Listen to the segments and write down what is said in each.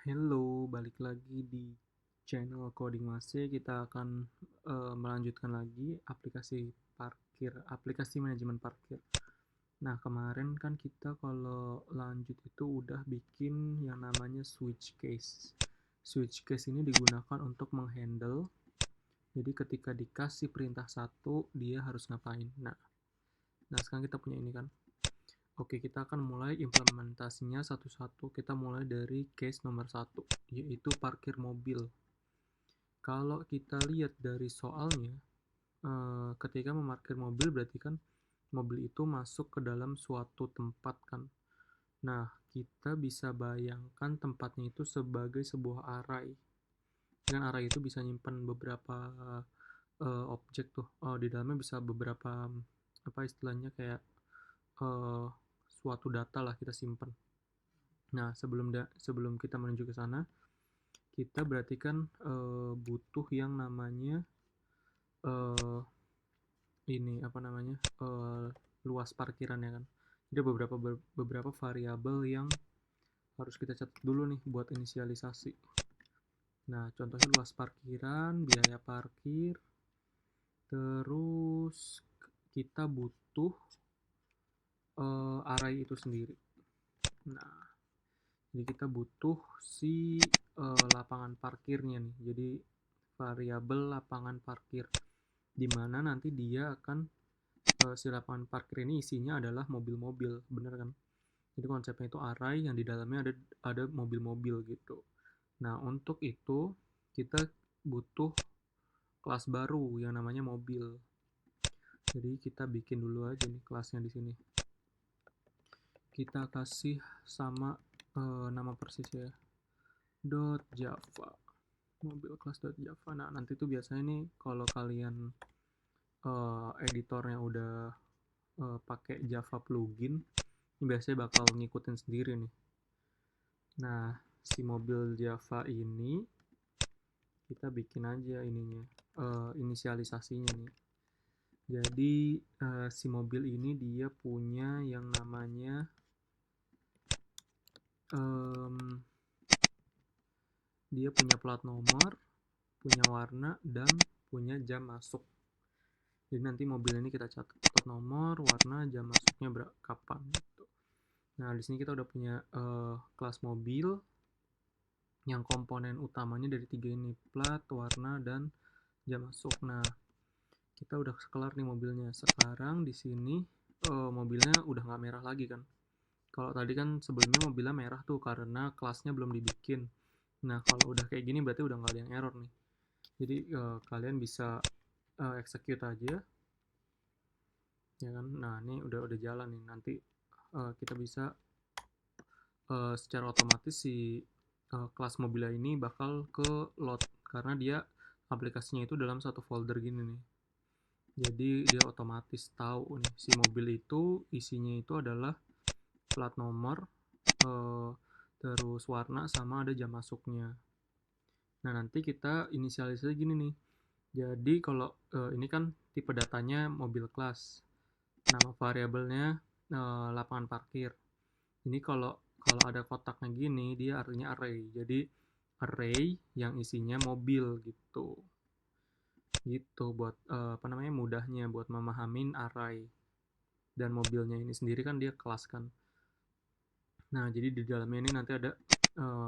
Hello, balik lagi di channel Coding Mase. Kita akan melanjutkan lagi aplikasi manajemen parkir. Nah, kemarin kan kita kalau lanjut itu udah bikin yang namanya switch case. Switch case ini digunakan untuk menghandle. Jadi ketika dikasih perintah satu, dia harus ngapain. Nah sekarang kita punya ini kan. Oke, kita akan mulai implementasinya satu-satu. Kita mulai dari case nomor satu, yaitu parkir mobil. Kalau kita lihat dari soalnya, ketika memarkir mobil berarti kan mobil itu masuk ke dalam suatu tempat kan. Nah, kita bisa bayangkan tempatnya itu sebagai sebuah array. Dengan array itu bisa nyimpan beberapa objek tuh. Di dalamnya bisa beberapa apa istilahnya kayak eh, suatu data lah kita simpan. Nah, sebelum kita menuju ke sana, kita berarti kan butuh yang namanya eh, ini apa namanya luas parkiran ya kan. Jadi beberapa variabel yang harus kita catat dulu nih buat inisialisasi. Nah, contohnya luas parkiran, biaya parkir, terus kita butuh array itu sendiri. Nah, jadi kita butuh si lapangan parkirnya nih. Jadi variabel lapangan parkir, di mana nanti dia akan si lapangan parkir ini isinya adalah mobil-mobil, bener kan? Jadi konsepnya itu array yang di dalamnya ada mobil-mobil gitu. Nah, untuk itu kita butuh kelas baru yang namanya mobil. Jadi kita bikin dulu aja nih kelasnya di sini. Kita kasih sama nama persis ya. .java mobil class.java. Nah, nanti tuh biasanya nih kalau kalian editornya udah pakai Java plugin, ini biasanya bakal ngikutin sendiri nih. Nah, si mobil Java ini kita bikin aja ininya, inisialisasinya nih. Jadi si mobil ini dia punya yang namanya dia punya plat nomor, punya warna, dan punya jam masuk. Jadi nanti mobil ini kita catat plat nomor, warna, jam masuknya kapan gitu. Nah, di sini kita udah punya kelas mobil yang komponen utamanya dari tiga ini, plat, warna, dan jam masuk. Nah, kita udah kelar nih mobilnya. Sekarang di sini mobilnya udah nggak merah lagi kan. Kalau tadi kan sebelumnya mobilnya merah tuh karena kelasnya belum dibikin. Nah, kalau udah kayak gini berarti udah nggak ada yang error nih. Jadi kalian bisa execute aja, ya kan. Nah, ini udah jalan nih. Nanti kita bisa secara otomatis si kelas mobilnya ini bakal ke load karena dia aplikasinya itu dalam satu folder gini nih. Jadi dia otomatis tahu nih si mobil itu isinya itu adalah plat nomor, eh, terus warna sama ada jam masuknya. Nah, nanti kita inisialisasi gini nih. Jadi kalau ini kan tipe datanya mobil kelas, nama variabelnya lapangan parkir. Ini kalau kalau ada kotaknya gini, dia artinya array. Jadi array yang isinya mobil gitu. Gitu buat apa namanya mudahnya buat memahamin array. Dan mobilnya ini sendiri kan dia kelas kan. Nah, jadi di dalamnya ini nanti ada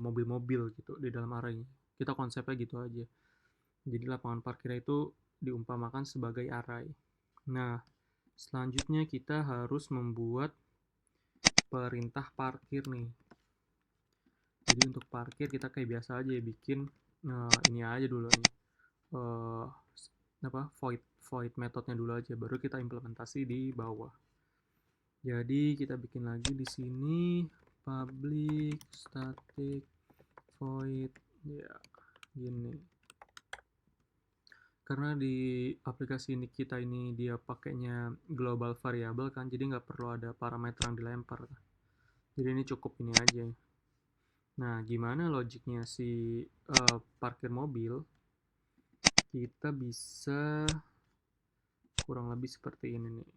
mobil-mobil gitu di dalam array. Kita konsepnya gitu aja. Jadi lapangan parkirnya itu diumpamakan sebagai array. Nah, selanjutnya kita harus membuat perintah parkir nih. Jadi untuk parkir kita kayak biasa aja ya, bikin ini aja dulu nih. Uh, void metodenya dulu aja, baru kita implementasi di bawah. Jadi kita bikin lagi di sini public static void ya gini. Karena di aplikasi ini kita ini dia pakainya global variable kan, jadi nggak perlu ada parameter yang dilempar. Jadi ini cukup ini aja. Nah, gimana logiknya si parkir mobil? Kita bisa kurang lebih seperti ini nih.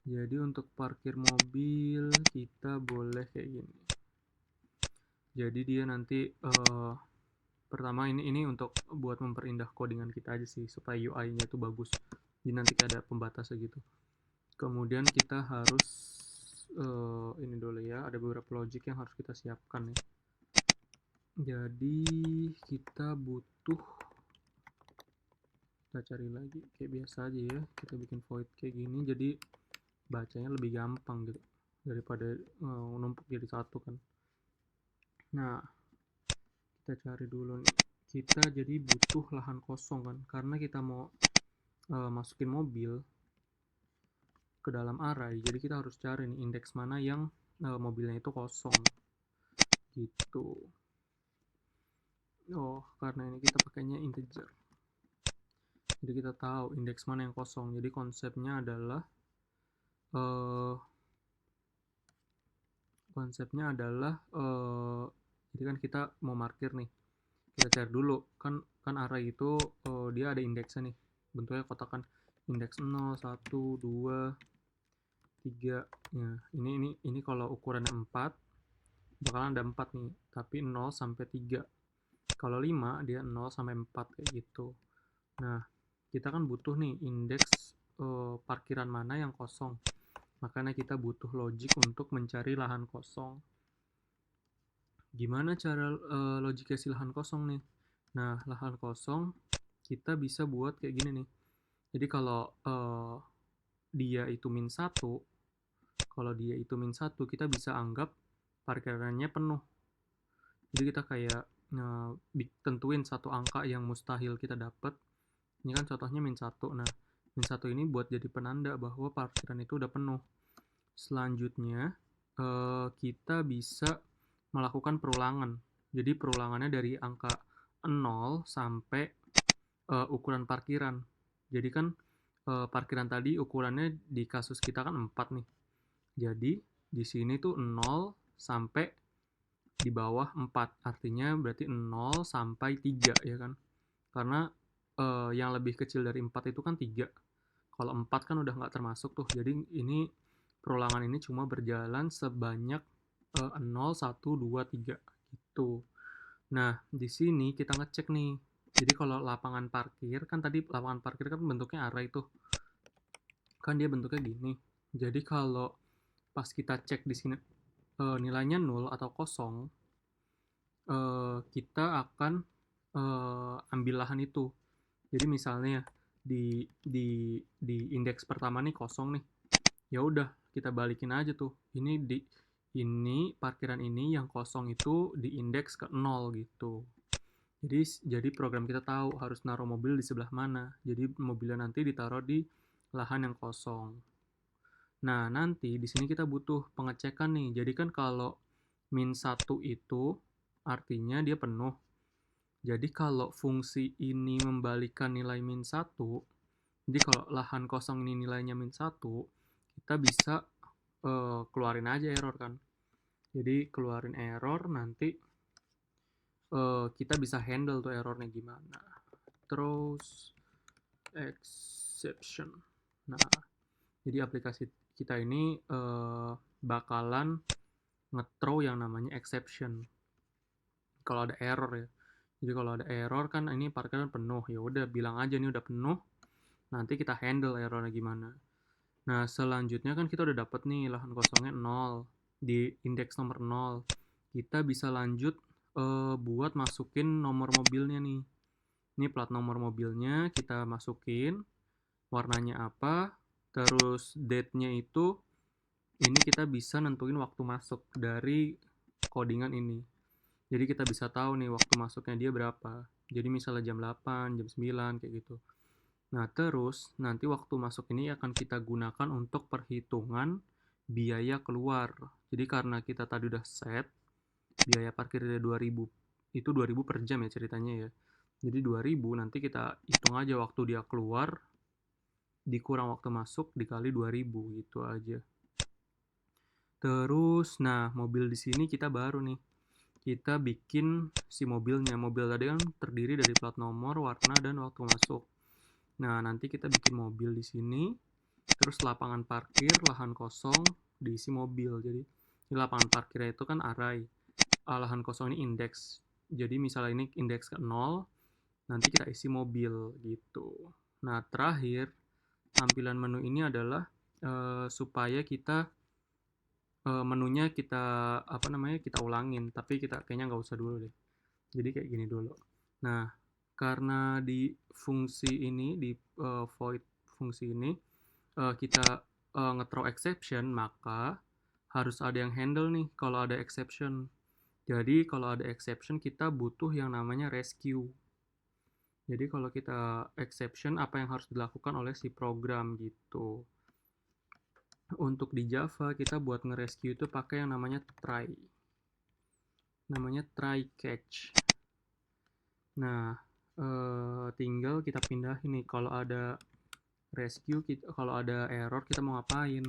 Jadi untuk parkir mobil kita boleh kayak gini. Jadi dia nanti pertama ini untuk buat memperindah codingan kita aja sih supaya UI-nya itu bagus. Jadi nanti ada pembatasnya gitu. Kemudian kita harus ini dulu ya, ada beberapa logic yang harus kita siapkan ya. Jadi kita butuh, kita cari lagi kayak biasa aja ya, kita bikin void kayak gini jadi bacanya lebih gampang gitu daripada numpuk jadi satu kan. Nah, kita cari dulu nih, kita jadi butuh lahan kosong kan, karena kita mau masukin mobil ke dalam array, jadi kita harus cari nih indeks mana yang mobilnya itu kosong gitu. Oh, karena ini kita pakainya integer, jadi kita tahu indeks mana yang kosong. Jadi konsepnya adalah jadi kan kita mau markir nih, kita cari dulu kan array itu dia ada indeksnya nih, bentuknya kotak kan, indeks 0, 1, 2, 3. Nah, ini kalau ukurannya 4 bakalan ada 4 nih, tapi 0 sampai 3. Kalau 5 dia 0 sampai 4 kayak gitu. Nah, kita kan butuh nih indeks parkiran mana yang kosong. Makanya kita butuh logic untuk mencari lahan kosong. Gimana cara logiknya si lahan kosong nih? Nah, lahan kosong kita bisa buat kayak gini nih. Jadi kalau dia itu min 1, kita bisa anggap parkirannya penuh. Jadi kita kayak tentuin satu angka yang mustahil kita dapat. Ini kan contohnya min 1. Nah, min 1 ini buat jadi penanda bahwa parkiran itu udah penuh. Selanjutnya kita bisa melakukan perulangan. Jadi perulangannya dari angka 0 sampai ukuran parkiran. Jadi kan parkiran tadi ukurannya di kasus kita kan 4 nih. Jadi di sini tuh 0 sampai di bawah 4. Artinya berarti 0 sampai 3 ya kan. Karena yang lebih kecil dari 4 itu kan 3. Kalau 4 kan udah nggak termasuk tuh. Jadi ini perulangan ini cuma berjalan sebanyak 0, 1, 2, 3 gitu. Nah, di sini kita ngecek nih. Jadi kalau lapangan parkir, kan tadi lapangan parkir kan bentuknya array tuh. Kan dia bentuknya gini. Jadi kalau pas kita cek di sini nilainya 0 atau kosong, kita akan ambil lahan itu. Jadi misalnya di indeks pertama nih kosong nih. Ya udah, kita balikin aja tuh. Ini parkiran ini yang kosong itu di indeks ke 0 gitu. Jadi program kita tahu harus naruh mobil di sebelah mana. Jadi mobilnya nanti ditaruh di lahan yang kosong. Nah, nanti di sini kita butuh pengecekan nih. Jadi kan kalau min 1 itu artinya dia penuh. Jadi kalau fungsi ini membalikan nilai min 1, jadi kalau lahan kosong ini nilainya min 1, kita bisa keluarin aja error kan. Jadi keluarin error, nanti kita bisa handle tuh errornya gimana. Terus exception. Nah, jadi aplikasi kita ini bakalan nge-throw yang namanya exception kalau ada error ya. Jadi kalau ada error kan ini parkiran penuh, ya udah bilang aja nih udah penuh. Nanti kita handle errornya gimana. Nah, selanjutnya kan kita udah dapet nih lahan kosongnya 0 di indeks nomor 0. Kita bisa lanjut buat masukin nomor mobilnya nih. Ini plat nomor mobilnya kita masukin, warnanya apa, terus date-nya itu, ini kita bisa nentuin waktu masuk dari codingan ini. Jadi kita bisa tahu nih waktu masuknya dia berapa. Jadi misalnya jam 8, jam 9, kayak gitu. Nah, terus nanti waktu masuk ini akan kita gunakan untuk perhitungan biaya keluar. Jadi karena kita tadi udah set, biaya parkir dari 2000, itu 2000 per jam ya ceritanya ya. Jadi 2000 nanti kita hitung aja waktu dia keluar, dikurang waktu masuk, dikali 2000 gitu aja. Terus, nah mobil di sini kita baru nih. Kita bikin si mobilnya. Mobil tadi kan terdiri dari plat nomor, warna, dan waktu masuk. Nah, nanti kita bikin mobil di sini, terus lapangan parkir, lahan kosong, diisi mobil. Jadi, di lapangan parkirnya itu kan array. lahan kosong ini indeks. Jadi misalnya ini indeks ke 0, nanti kita isi mobil gitu. Nah, terakhir tampilan menu ini adalah supaya kita menunya kita ulangin, tapi kita kayaknya nggak usah dulu deh. Jadi kayak gini dulu. Nah, karena di fungsi ini, di void fungsi ini, kita nge-throw exception, maka harus ada yang handle nih kalau ada exception. Jadi kalau ada exception, kita butuh yang namanya rescue. Jadi kalau kita exception, apa yang harus dilakukan oleh si program gitu. Untuk di Java, kita buat nge-rescue itu pakai yang namanya try. Namanya try catch. Nah, tinggal kita pindahin nih. Kalau ada rescue, kalau ada error, kita mau ngapain?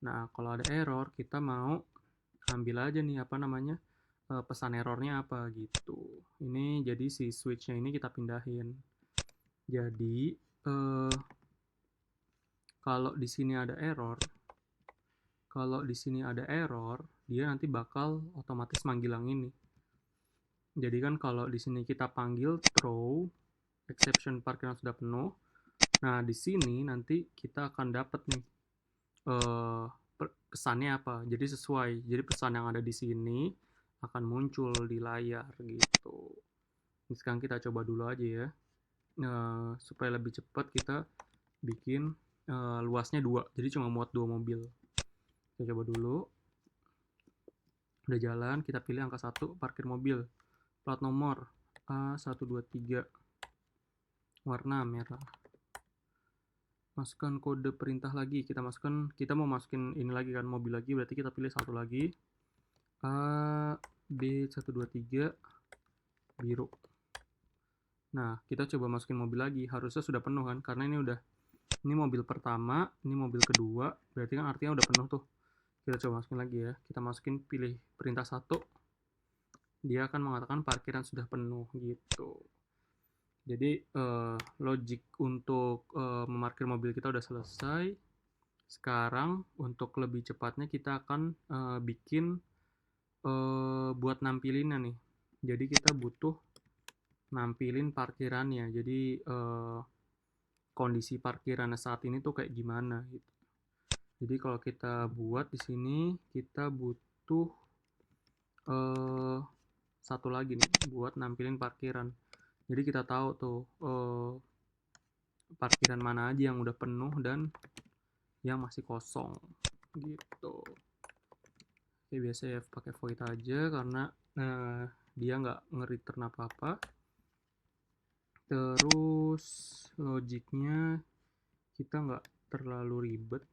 Nah, kalau ada error, kita mau ambil aja nih pesan errornya apa gitu. Ini jadi si switch-nya ini kita pindahin. Jadi kalau di sini ada error, dia nanti bakal otomatis manggil yang ini. Jadi kan kalau di sini kita panggil throw exception parkiran sudah penuh. Nah, di sini nanti kita akan dapat nih pesannya apa. Jadi sesuai. Jadi pesan yang ada di sini akan muncul di layar gitu. Ini sekarang kita coba dulu aja ya. Supaya lebih cepat kita bikin luasnya 2. Jadi cuma muat 2 mobil. Kita coba dulu. Udah jalan, kita pilih angka 1, parkir mobil. Plat nomor A123. Warna merah. Masukkan kode perintah lagi. Kita mau masukin ini lagi kan, mobil lagi, berarti kita pilih satu lagi. B123 biru. Nah, kita coba masukin mobil lagi. Harusnya sudah penuh kan, karena ini mobil pertama, ini mobil kedua, berarti kan artinya udah penuh tuh. Kita coba masukin lagi ya. Kita masukin, pilih perintah 1. Dia akan mengatakan parkiran sudah penuh gitu. Jadi logic untuk memarkir mobil kita udah selesai. Sekarang untuk lebih cepatnya kita akan bikin buat nampilinnya nih. Jadi kita butuh nampilin parkirannya. Jadi kondisi parkirannya saat ini tuh kayak gimana gitu. Jadi kalau kita buat di sini, kita butuh satu lagi nih buat nampilin parkiran. Jadi kita tahu tuh parkiran mana aja yang udah penuh dan yang masih kosong gitu. Oke, biasa ya pakai void aja karena dia nggak nge-return apa-apa. Terus logiknya kita nggak terlalu ribet.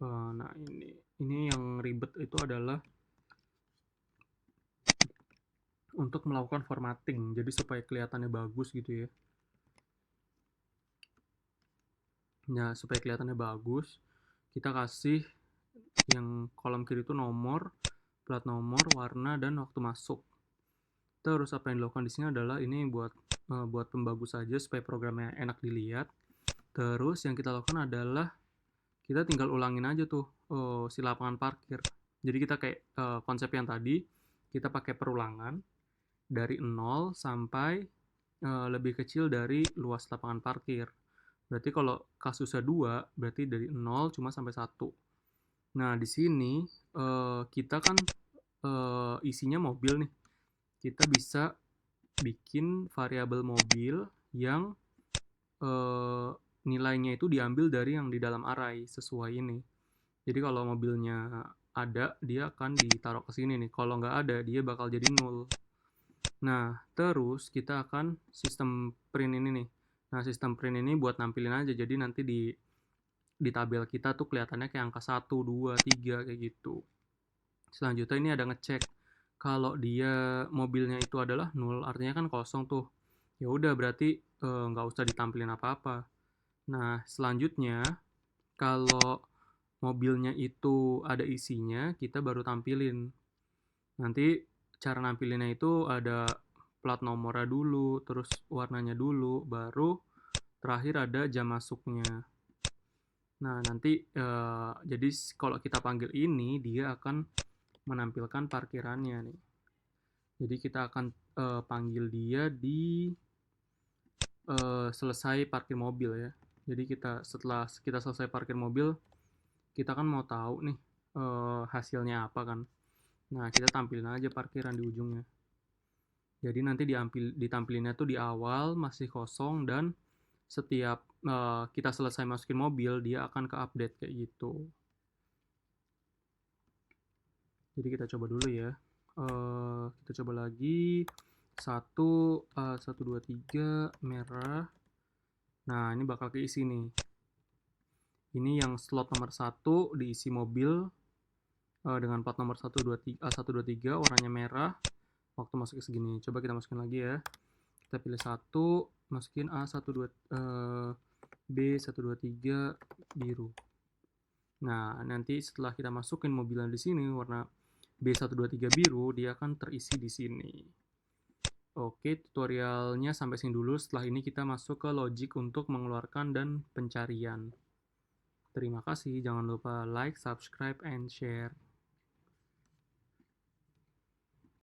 Nah, ini yang ribet itu adalah untuk melakukan formatting, jadi supaya kelihatannya bagus gitu ya. Nah, supaya kelihatannya bagus, kita kasih yang kolom kiri itu nomor, plat nomor, warna, dan waktu masuk. Terus apa yang dilakukan di sini adalah ini buat pembagus saja supaya programnya enak dilihat. Terus yang kita lakukan adalah kita tinggal ulangin aja tuh si lapangan parkir. Jadi kita kayak konsep yang tadi, kita pakai perulangan dari 0 sampai lebih kecil dari luas lapangan parkir. Berarti kalau kasusnya 2, berarti dari 0 cuma sampai 1. Nah, di sini kita kan isinya mobil nih. Kita bisa bikin variabel mobil yang nilainya itu diambil dari yang di dalam array sesuai ini. Jadi kalau mobilnya ada, dia akan ditaruh ke sini nih. Kalau nggak ada, dia bakal jadi 0. Nah, terus kita akan sistem print ini nih. Nah, sistem print ini buat nampilin aja. Jadi nanti di tabel kita tuh kelihatannya kayak angka 1, 2, 3 kayak gitu. Selanjutnya ini ada ngecek. Kalau dia mobilnya itu adalah 0, artinya kan kosong tuh. Ya udah berarti nggak usah ditampilin apa-apa. Nah, selanjutnya kalau mobilnya itu ada isinya, kita baru tampilin. Nanti cara nampilinnya itu ada plat nomornya dulu, terus warnanya dulu, baru terakhir ada jam masuknya. Nah, nanti jadi kalau kita panggil ini, dia akan menampilkan parkirannya nih. Jadi kita akan panggil dia di selesai parkir mobil ya. Jadi setelah kita selesai parkir mobil, kita kan mau tahu nih hasilnya apa kan. Nah, kita tampilin aja parkiran di ujungnya. Jadi nanti ditampilinnya tuh di awal masih kosong, dan setiap kita selesai masukin mobil, dia akan ke-update kayak gitu. Jadi kita coba dulu ya. Kita coba lagi. 1, 1, 2, 3, merah. Nah, ini bakal keisi nih. Ini yang slot nomor 1 diisi mobil dengan plat nomor 123, warnanya merah. Waktu masuknya segini. Coba kita masukin lagi ya. Kita pilih 1, masukin B123 biru. Nah, nanti setelah kita masukin mobilnya di sini warna B123 biru, dia akan terisi di sini. Oke, tutorialnya sampai sini dulu. Setelah ini kita masuk ke logic untuk mengeluarkan dan pencarian. Terima kasih, jangan lupa like, subscribe, and share.